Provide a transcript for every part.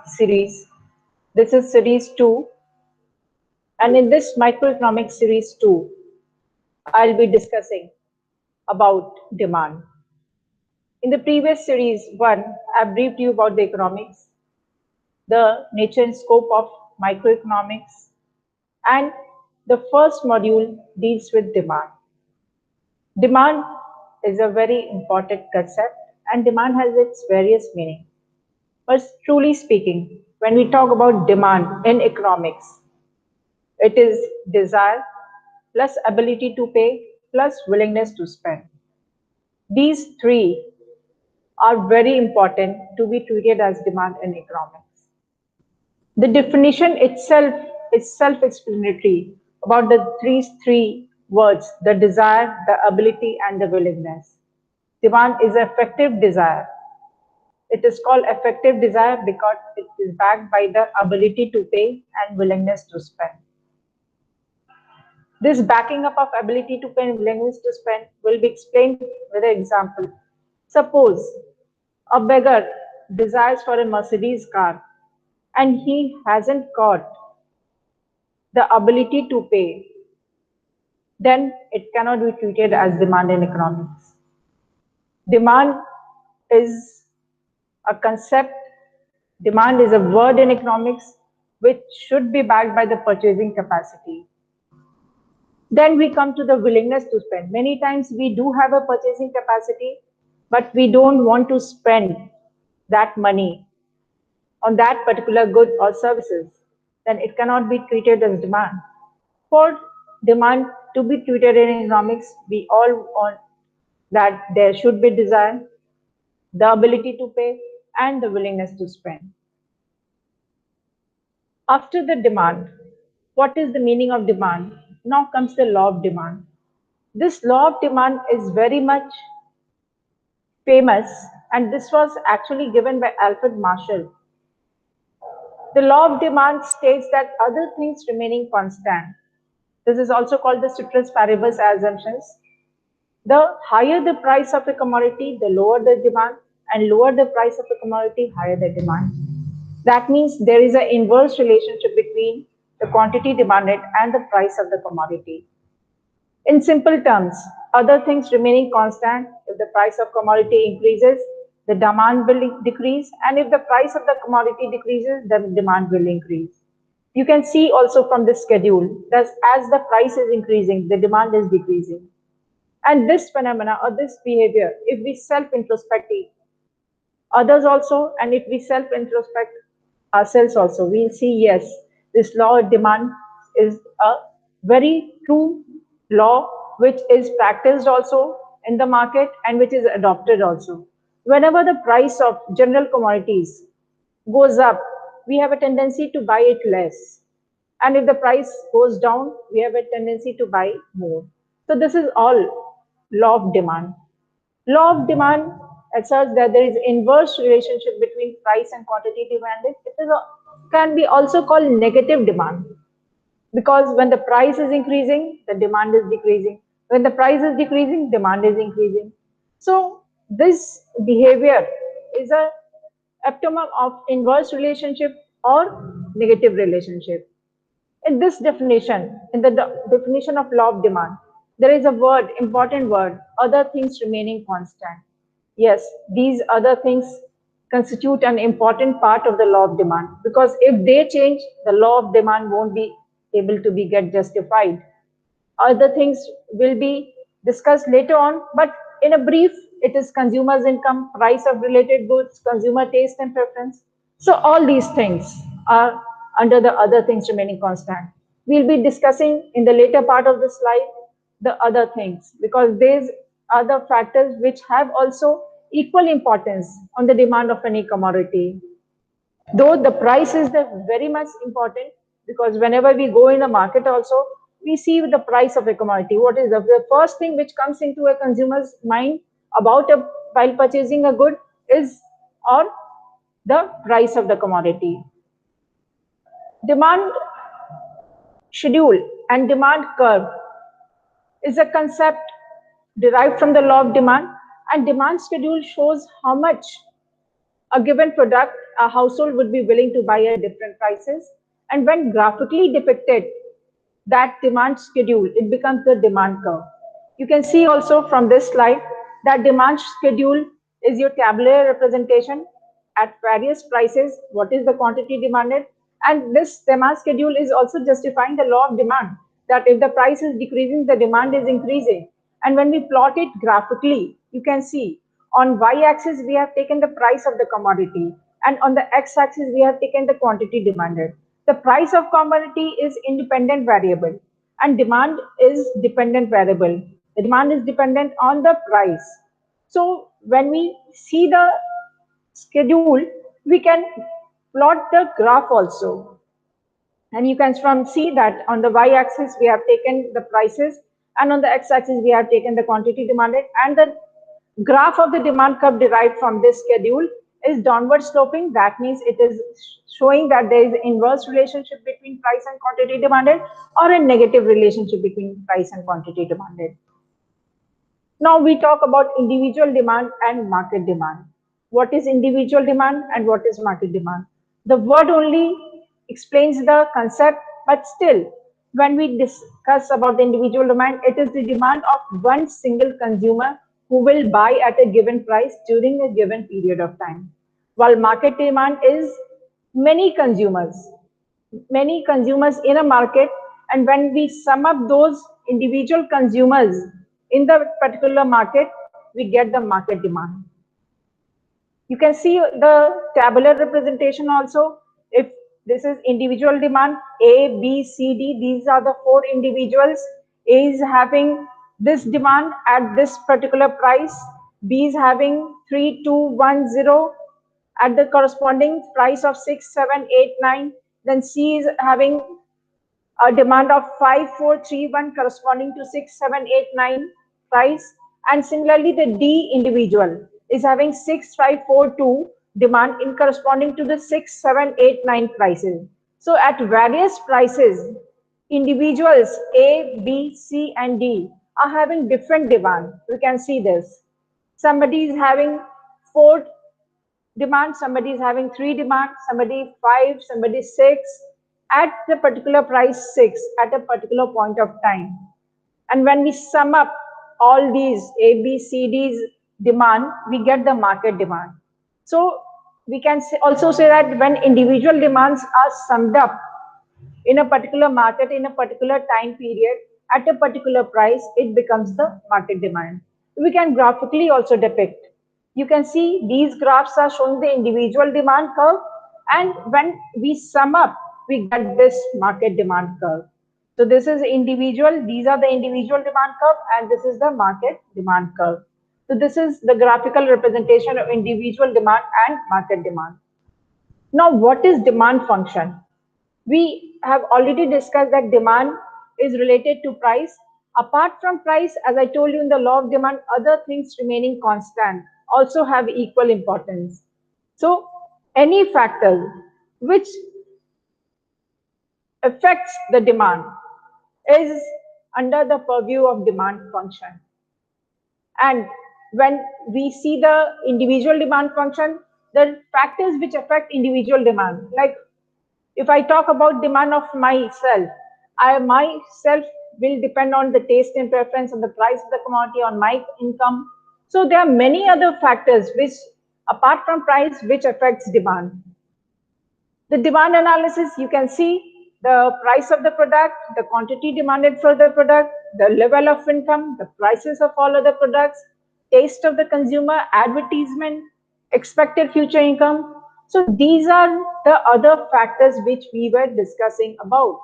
series. This is series 2, and in this microeconomics series 2, I'll be discussing about demand. In the previous series 1, I briefed you about the economics, the nature and scope of microeconomics, and the first module deals with demand. Demand is a very important concept, and demand has its various meanings. But truly speaking, when we talk about demand in economics, it is desire plus ability to pay plus willingness to spend. These three are very important to be treated as demand in economics. The definition itself is self-explanatory about the three words, the desire, the ability, and the willingness. Demand is effective desire. It is called effective desire because it is backed by the ability to pay and willingness to spend. This backing up of ability to pay and willingness to spend will be explained with an example. Suppose a beggar desires for a Mercedes car and he hasn't got the ability to pay, then it cannot be treated as demand in economics. Demand is a concept, demand is a word in economics which should be backed by the purchasing capacity. Then we come to the willingness to spend. Many times we do have a purchasing capacity, but we don't want to spend that money on that particular good or services. Then it cannot be treated as demand. For demand to be treated in economics, we all want that there should be desire, the ability to pay, and the willingness to spend. After the demand, what is the meaning of demand? Now comes the law of demand. This law of demand is very much famous, and this was actually given by Alfred Marshall. The law of demand states that other things remaining constant. This is also called the ceteris paribus assumptions. The higher the price of a commodity, the lower the demand, and lower the price of a commodity, higher the demand. That means there is an inverse relationship between the quantity demanded and the price of the commodity. In simple terms, other things remaining constant, if the price of commodity increases, the demand will decrease, and if the price of the commodity decreases, then the demand will increase. You can see also from this schedule that as the price is increasing, the demand is decreasing. And this phenomena or this behavior, if we self-introspect others also, and if we self-introspect ourselves also, we'll see, yes, this law of demand is a very true law which is practiced also in the market and which is adopted also. Whenever the price of general commodities goes up, we have a tendency to buy it less. And if the price goes down, we have a tendency to buy more. So this is all law of demand. Law of demand asserts that there is inverse relationship between price and quantity demanded. Can be also called negative demand, because when the price is increasing, the demand is decreasing. When the price is decreasing, demand is increasing. So this behavior is a epitome of inverse relationship or negative relationship. In this definition, in the definition of law of demand, there is a word, important word, other things remaining constant. Yes, these other things constitute an important part of the law of demand, because if they change, the law of demand won't be able to get justified. Other things will be discussed later on, but in a brief, it is consumers' income, price of related goods, consumer taste and preference. So all these things are under the other things remaining constant. We'll be discussing in the later part of the slide the other things, because these are the factors which have also equal importance on the demand of any commodity. Though the price is very much important, because whenever we go in the market also, we see the price of a commodity. What is the first thing which comes into a consumer's mind about while purchasing a good is or the price of the commodity. Demand schedule and demand curve is a concept derived from the law of demand, and demand schedule shows how much a given product a household would be willing to buy at different prices. And when graphically depicted, that demand schedule, it becomes the demand curve. You can see also from this slide that demand schedule is your tabular representation at various prices, what is the quantity demanded. And this demand schedule is also justifying the law of demand, that if the price is decreasing, the demand is increasing. And when we plot it graphically, you can see on y-axis we have taken the price of the commodity, and on the x-axis we have taken the quantity demanded. The price of commodity is independent variable and demand is dependent variable. The demand is dependent on the price. So when we see the schedule, we can plot the graph also. And you can see that on the y-axis we have taken the prices, and on the x-axis we have taken the quantity demanded, and the graph of the demand curve derived from this schedule is downward sloping. That means it is showing that there is an inverse relationship between price and quantity demanded, or a negative relationship between price and quantity demanded. Now we talk about individual demand and market demand. What is individual demand and what is market demand? The word only explains the concept, but still, when we discuss about the individual demand, it is the demand of one single consumer who will buy at a given price during a given period of time. While market demand is many consumers, many consumers in a market, and when we sum up those individual consumers in the particular market, we get the market demand. You can see the tabular representation also. If this is individual demand, A, B, C, D, these are the four individuals. A is having this demand at this particular price. B is having 3210 at the corresponding price of 6789. Then C is having a demand of 5431 corresponding to 6789 price, and similarly the D individual is having 6542 demand in corresponding to the 6789 prices. So at various prices, individuals A, B, C and D are having different demand. We can see this. Somebody is having 4 demand, somebody is having 3 demand, somebody 5, somebody 6, at the particular price 6 at a particular point of time. And when we sum up all these A, B, C, D's demand, we get the market demand. So we can also say that when individual demands are summed up in a particular market in a particular time period at a particular price, it becomes the market demand. We can graphically also depict. You can see these graphs are showing the individual demand curve, and when we sum up, we get this market demand curve. So this is individual, these are the individual demand curve, and this is the market demand curve. So this is the graphical representation of individual demand and market demand. Now, what is demand function? We have already discussed that demand is related to price. Apart from price, as I told you in the law of demand, other things remaining constant also have equal importance. So any factor which affects the demand is under the purview of demand function. And when we see the individual demand function, the factors which affect individual demand, like if I talk about demand of myself, I myself will depend on the taste and preference, on the price of the commodity, on my income. So there are many other factors which, apart from price, which affects demand. The demand analysis, you can see the price of the product, the quantity demanded for the product, the level of income, the prices of all other products, taste of the consumer, advertisement, expected future income. So these are the other factors which we were discussing about.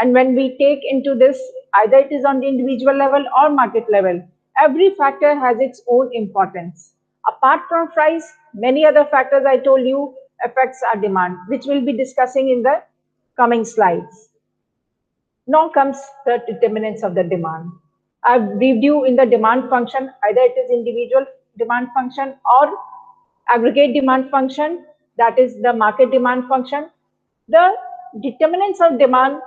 And when we take into this, either it is on the individual level or market level, every factor has its own importance. Apart from price, many other factors I told you affects our demand, which we'll be discussing in the coming slides. Now comes the determinants of the demand. I've reviewed in the demand function, either it is individual demand function or aggregate demand function, that is the market demand function. The determinants of demand,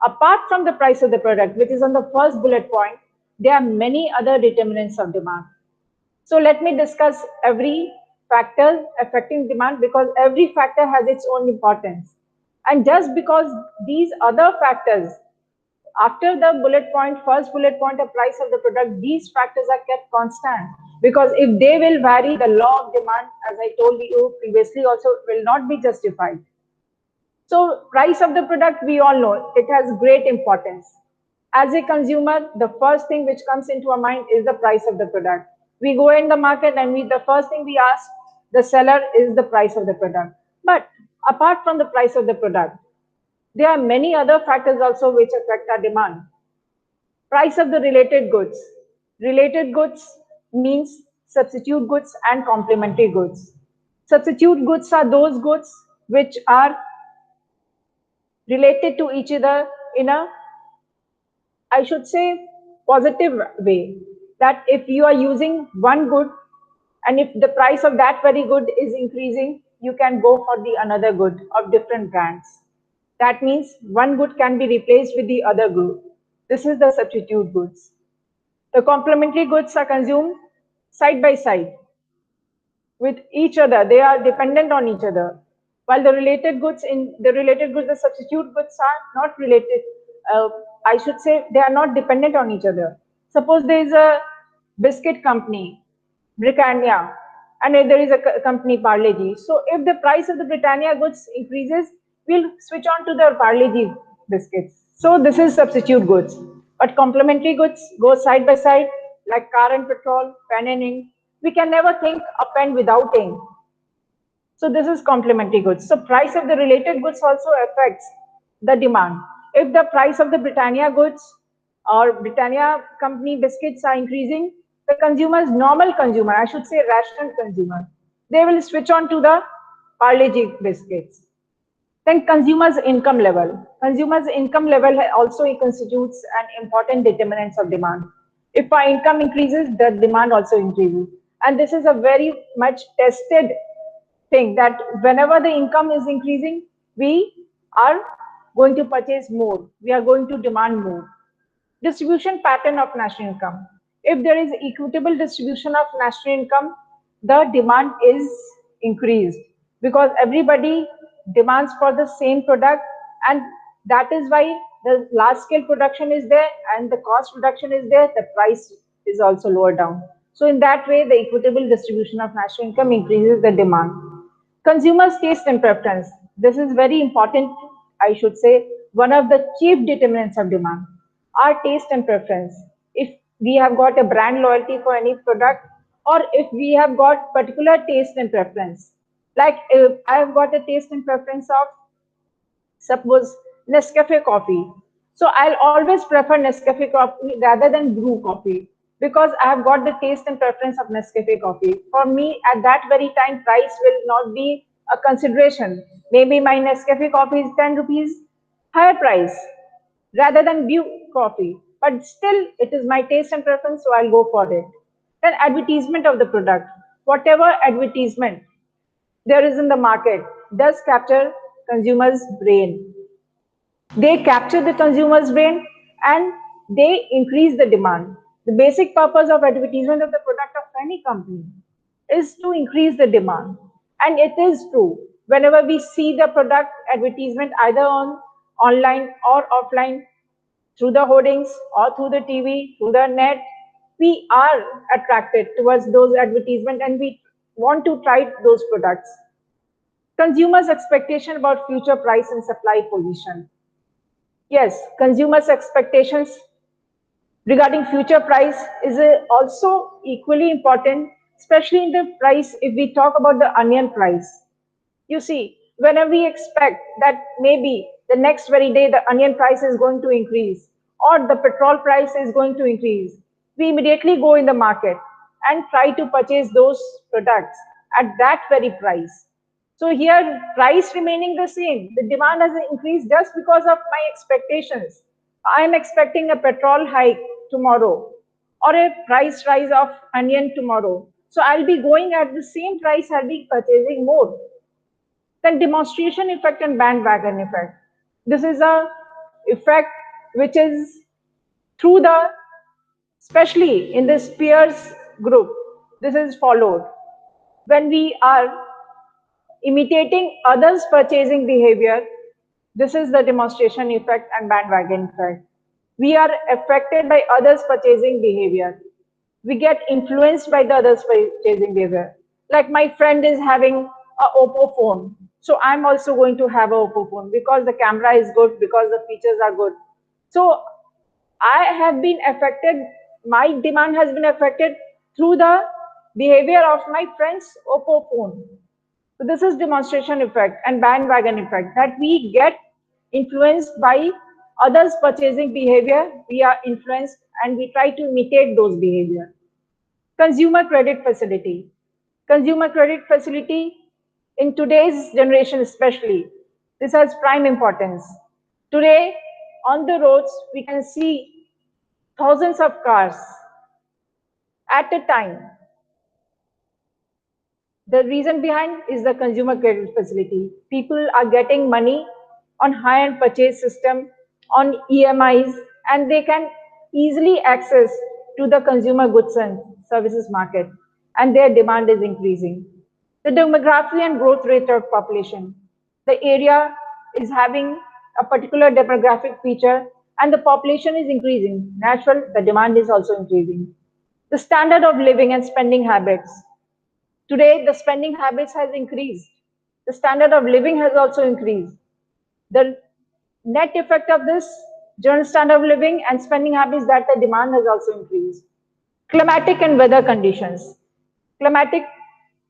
apart from the price of the product, which is on the first bullet point, there are many other determinants of demand. So let me discuss every factors affecting demand because every factor has its own importance. And just because these other factors, after the bullet point, first bullet point, the price of the product, these factors are kept constant because if they will vary, the law of demand, as I told you previously, also will not be justified. So price of the product, we all know, it has great importance. As a consumer, the first thing which comes into our mind is the price of the product. We go in the market and the first thing we ask the seller is the price of the product. But apart from the price of the product, there are many other factors also which affect our demand. Price of the related goods. Related goods means substitute goods and complementary goods. Substitute goods are those goods which are related to each other in a, I should say, positive way. That if you are using one good and if the price of that very good is increasing, you can go for the another good of different brands. That means one good can be replaced with the other good. This is the substitute goods. The complementary goods are consumed side by side with each other. They are dependent on each other. While the substitute goods are not related. Uh, I should say they are not dependent on each other. Suppose there is a biscuit company, Britannia, and if there is a company Parle-G. So if the price of the Britannia goods increases, we'll switch on to the Parle-G biscuits. So this is substitute goods. But complementary goods go side by side, like car and petrol, pen and ink. We can never think a pen without ink. So this is complementary goods. So price of the related goods also affects the demand. If the price of the Britannia goods or Britannia company biscuits are increasing, the consumers, normal consumer, I should say rational consumer, they will switch on to the Parle-G biscuits. Then consumers' income level. Consumers' income level also constitutes an important determinant of demand. If our income increases, the demand also increases. And this is a very much tested thing that whenever the income is increasing, we are going to purchase more. We are going to demand more. Distribution pattern of national income. If there is equitable distribution of national income, the demand is increased because everybody demands for the same product, and that is why the large scale production is there and the cost reduction is there, the price is also lower down. So in that way, the equitable distribution of national income increases the demand. Consumers' taste and preference. This is very important, I should say, one of the chief determinants of demand. Our taste and preference. If we have got a brand loyalty for any product, or if we have got particular taste and preference, like if I have got a taste and preference of, suppose, Nescafe coffee. So I'll always prefer Nescafe coffee rather than brew coffee because I have got the taste and preference of Nescafe coffee. For me, at that very time, price will not be a consideration. Maybe my Nescafe coffee is 10 rupees higher price rather than brew coffee. But still, it is my taste and preference, so I'll go for it. Then advertisement of the product. Whatever advertisement there is in the market does capture consumers' brain. They capture the consumer's brain and they increase the demand. The basic purpose of advertisement of the product of any company is to increase the demand. And it is true. Whenever we see the product advertisement either on online or offline, through the hoardings or through the TV, through the net, we are attracted towards those advertisements and we want to try those products. Consumers' expectation about future price and supply position. Yes, consumers' expectations regarding future price is also equally important, especially in the price if we talk about the onion price. You see, whenever we expect that maybe the next very day the onion price is going to increase or the petrol price is going to increase, we immediately go in the market and try to purchase those products at that very price. So here, price remaining the same, the demand has increased just because of my expectations. I am expecting a petrol hike tomorrow or a price rise of onion tomorrow. So I'll be going at the same price, I'll be purchasing more. Then demonstration effect and bandwagon effect. This is a effect which is through especially in this peers group, this is followed. When we are imitating others' purchasing behavior, this is the demonstration effect and bandwagon effect. We are affected by others' purchasing behavior. We get influenced by the others' purchasing behavior. Like my friend is having a Oppo phone, so I'm also going to have a Oppo phone because the camera is good, because the features are good. So I have been affected, my demand has been affected through the behavior of my friend's Oppo phone. So this is demonstration effect and bandwagon effect, that we get influenced by others' purchasing behavior. We are influenced and we try to imitate those behavior. Consumer credit facility. Consumer credit facility in today's generation especially, this has prime importance. Today on the roads we can see thousands of cars at a time. The reason behind is the consumer credit facility. People are getting money on high-end purchase system, on EMIs, and they can easily access to the consumer goods and services market, and their demand is increasing. The demography and growth rate of population. The area is having a particular demographic feature, and the population is increasing. Natural, the demand is also increasing. The standard of living and spending habits. Today, the spending habits has increased. The standard of living has also increased. The net effect of this general standard of living and spending habits, that the demand has also increased. Climatic and weather conditions. Climatic,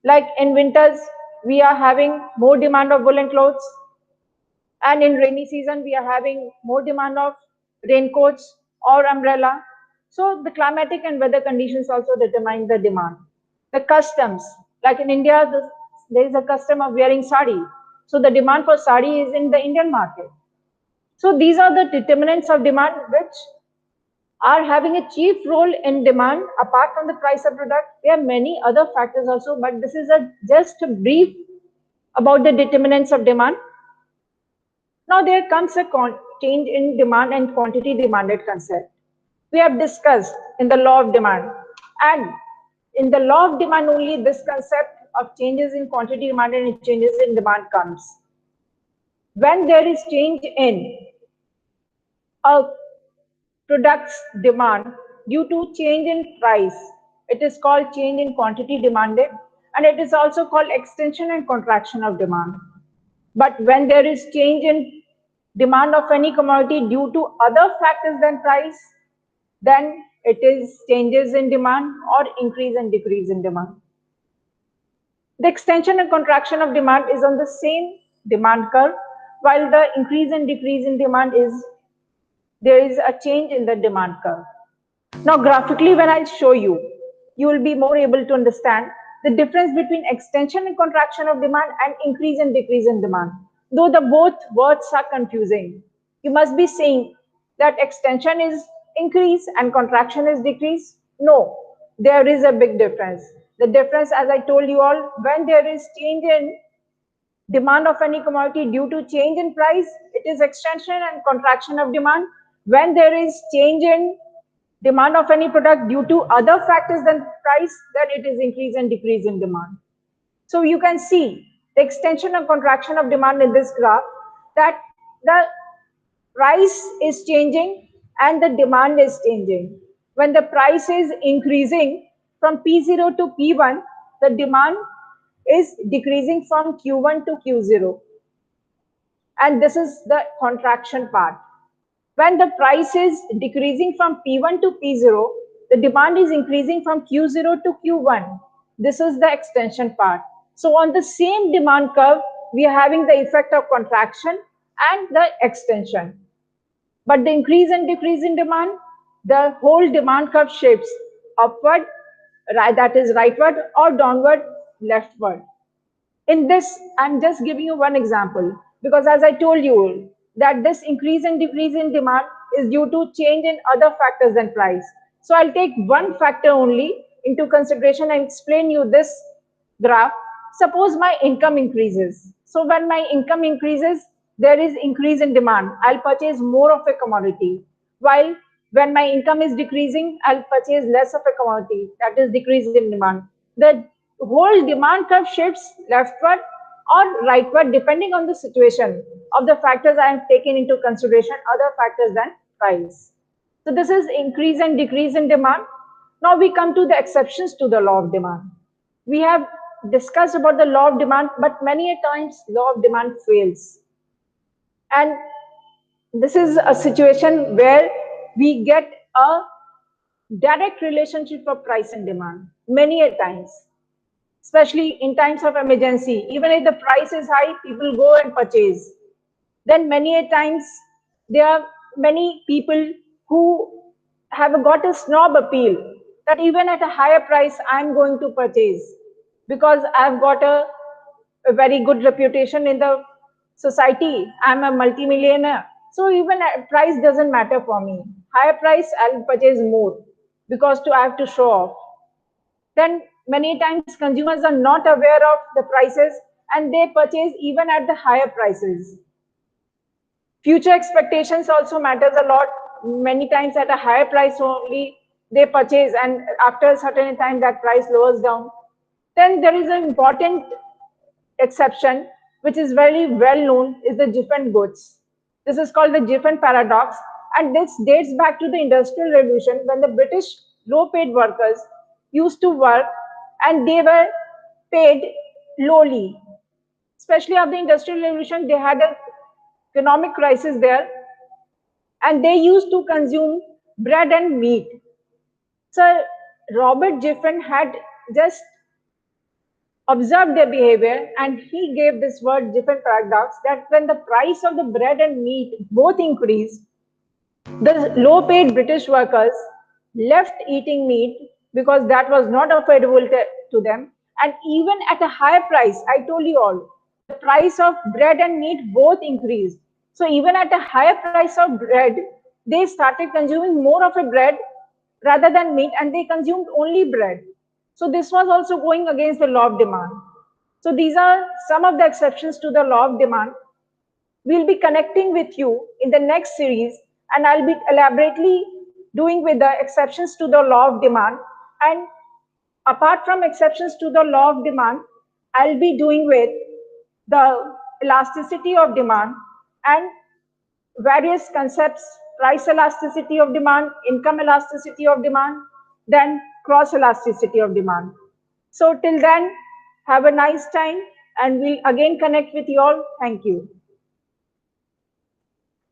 like in winters, we are having more demand of woolen clothes, and in rainy season we are having more demand of raincoats or umbrella. So the climatic and weather conditions also determine the demand. The customs, like in India, there is a custom of wearing sari, so the demand for sari is in the Indian market. So these are the determinants of demand which are having a chief role in demand. Apart from the price of product, there are many other factors also, but this is a just a brief about the determinants of demand. Now there comes a change in demand and quantity demanded concept. We have discussed in the law of demand, and in the law of demand only this concept of changes in quantity demanded and changes in demand comes. When there is change in a product's demand due to change in price, it is called change in quantity demanded, and it is also called extension and contraction of demand. But when there is change in demand of any commodity due to other factors than price, then it is changes in demand or increase and decrease in demand. The extension and contraction of demand is on the same demand curve, while the increase and decrease in demand is, there is a change in the demand curve. Now, graphically, when I show you, you will be more able to understand the difference between extension and contraction of demand and increase and decrease in demand. Though the both words are confusing, you must be saying that extension is increase and contraction is decrease. No, there is a big difference. The difference, as I told you all, when there is change in demand of any commodity due to change in price, it is extension and contraction of demand. When there is change in demand of any product due to other factors than price, then it is increase and decrease in demand. So you can see the extension and contraction of demand in this graph, that the price is changing and the demand is changing. When the price is increasing from P0 to P1, the demand is decreasing from Q1 to Q0. And this is the contraction part. When the price is decreasing from P1 to P0, the demand is increasing from Q0 to Q1. This is the extension part. So on the same demand curve, we are having the effect of contraction and the extension. But the increase and decrease in demand, the whole demand curve shifts upward, that is rightward, or downward, leftward. In this, I'm just giving you one example, because as I told you that this increase and decrease in demand is due to change in other factors than price. So I'll take one factor only into consideration and explain you this graph. Suppose my income increases. So when my income increases, there is increase in demand. I'll purchase more of a commodity. While when my income is decreasing, I'll purchase less of a commodity. That is decrease in demand. The whole demand curve shifts leftward or rightward depending on the situation of the factors I am taking into consideration, other factors than price. So this is increase and decrease in demand. Now we come to the exceptions to the law of demand. We have discussed about the law of demand, but many a times law of demand fails. And this is a situation where we get a direct relationship of price and demand many a times, especially in times of emergency. Even if the price is high, people go and purchase. Then many a times there are many people who have got a snob appeal that even at a higher price, I'm going to purchase because I've got a very good reputation in the society. I'm a multimillionaire. So even price doesn't matter for me. Higher price, I'll purchase more because I have to show off. Then many times consumers are not aware of the prices and they purchase even at the higher prices. Future expectations also matters a lot. Many times at a higher price only they purchase, and after a certain time that price lowers down. Then there is an important exception which is very well known, is the Giffen goods. This is called the Giffen paradox, and this dates back to the Industrial Revolution when the British low paid workers used to work and they were paid lowly. Especially after the Industrial Revolution, they had an economic crisis there, and they used to consume bread and meat. Sir Robert Giffen had just observed their behavior and he gave this word Giffen paradox, that when the price of the bread and meat both increased, the low paid British workers left eating meat because that was not affordable to them. And even at a higher price, I told you all, the price of bread and meat both increased. So even at a higher price of bread, they started consuming more of a bread rather than meat, and they consumed only bread. So this was also going against the law of demand. So these are some of the exceptions to the law of demand. We'll be connecting with you in the next series, and I'll be elaborately doing with the exceptions to the law of demand. And apart from exceptions to the law of demand, I'll be doing with the elasticity of demand and various concepts: price elasticity of demand, income elasticity of demand, then cross elasticity of demand. So till then, have a nice time, and we'll again connect with you all. Thank you.